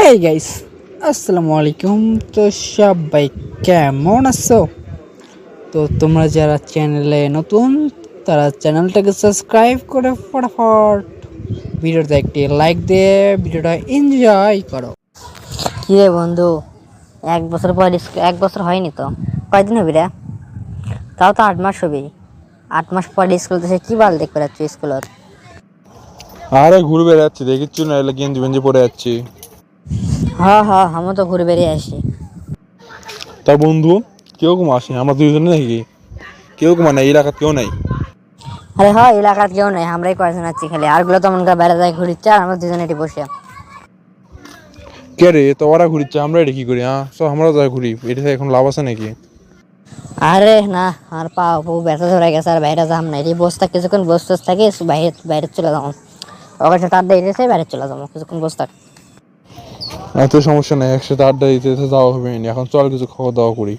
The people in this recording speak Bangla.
এই গাইস, আসসালামু আলাইকুম। তো সবাই কেমন আছো? তো তোমরা যারা চ্যানেলে নতুন তারা চ্যানেলটাকে সাবস্ক্রাইব করে ফটাফট ভিডিওতে একটি লাইক দিয়ে ভিডিওটা এনজয় করো। কি রে বন্ধু, 1 বছর পর 1 বছর হয়নি তো, কয়দিন হবি রে? তাও তো 8 মাস হবি। 8 মাস পর স্কুল থেকে কি বাল দেখতে যাচ্ছ স্কুলত? আরে ঘুরে বেড়াচ্ছি, দেখিচ্ছি না? এলা গেঞ্জি বেঞ্জি পরে যাচ্ছি। হ্যাঁ, আমি তো ঘুরে বেরিয়ে আসি। তা বন্ধু, কেউ কম আসে? আমরা দুইজনে নাকি? কেউ কম নাই, এলাকার কেউ নাই। আরে হ্যাঁ, এলাকার কেউ নেই, আমরাই কয়েকজন আছি খালি। আরগুলো তো মনে কর বাইরে যায় ঘুরিচ্ছে, আর আমরা দুজনে এটি বসে। কে রে? তো ওরা ঘুরিচ্ছে, আমরা এটা কি করি? হ্যাঁ, সব আমরা যাই ঘুরি, এটা এখন লাভ আছে নাকি? আরে না, আর পা ব্যথা ধরে গেছে, আর বাইরে যাম না। এটি বসে থাক, কিছুক্ষণ বসে থাকি, বাইরে বাইরে চলে যাবো। ওখানে সাথে আড্ডা দিতেছে, বাইরে চলে যাবো, কিছুক্ষণ বসে থাক। এত সমস্যা নাই, একসাথে আড্ডা দিতে দিতে যাওয়া হবে না। এখন চল কিছু খাওয়া দাওয়া করি।